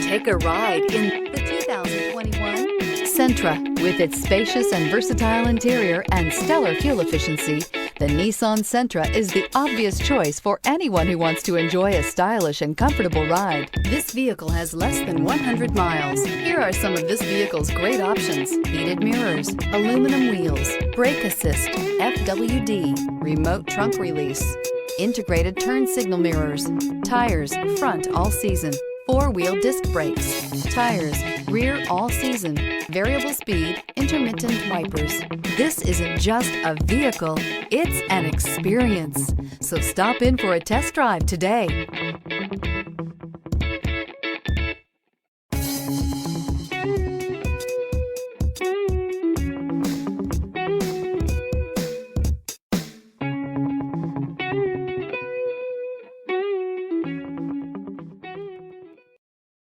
Take a ride in the 2021 Sentra. With its spacious and versatile interior and stellar fuel efficiency, the Nissan Sentra is the obvious choice for anyone who wants to enjoy a stylish and comfortable ride. This vehicle has less than 100 miles. Here are some of this vehicle's great options: heated mirrors, aluminum wheels, brake assist, FWD, remote trunk release, integrated turn signal mirrors, tires front all season, four-wheel disc brakes, tires rear all season, variable speed, intermittent wipers. This isn't just a vehicle, it's an experience. So stop in for a test drive today.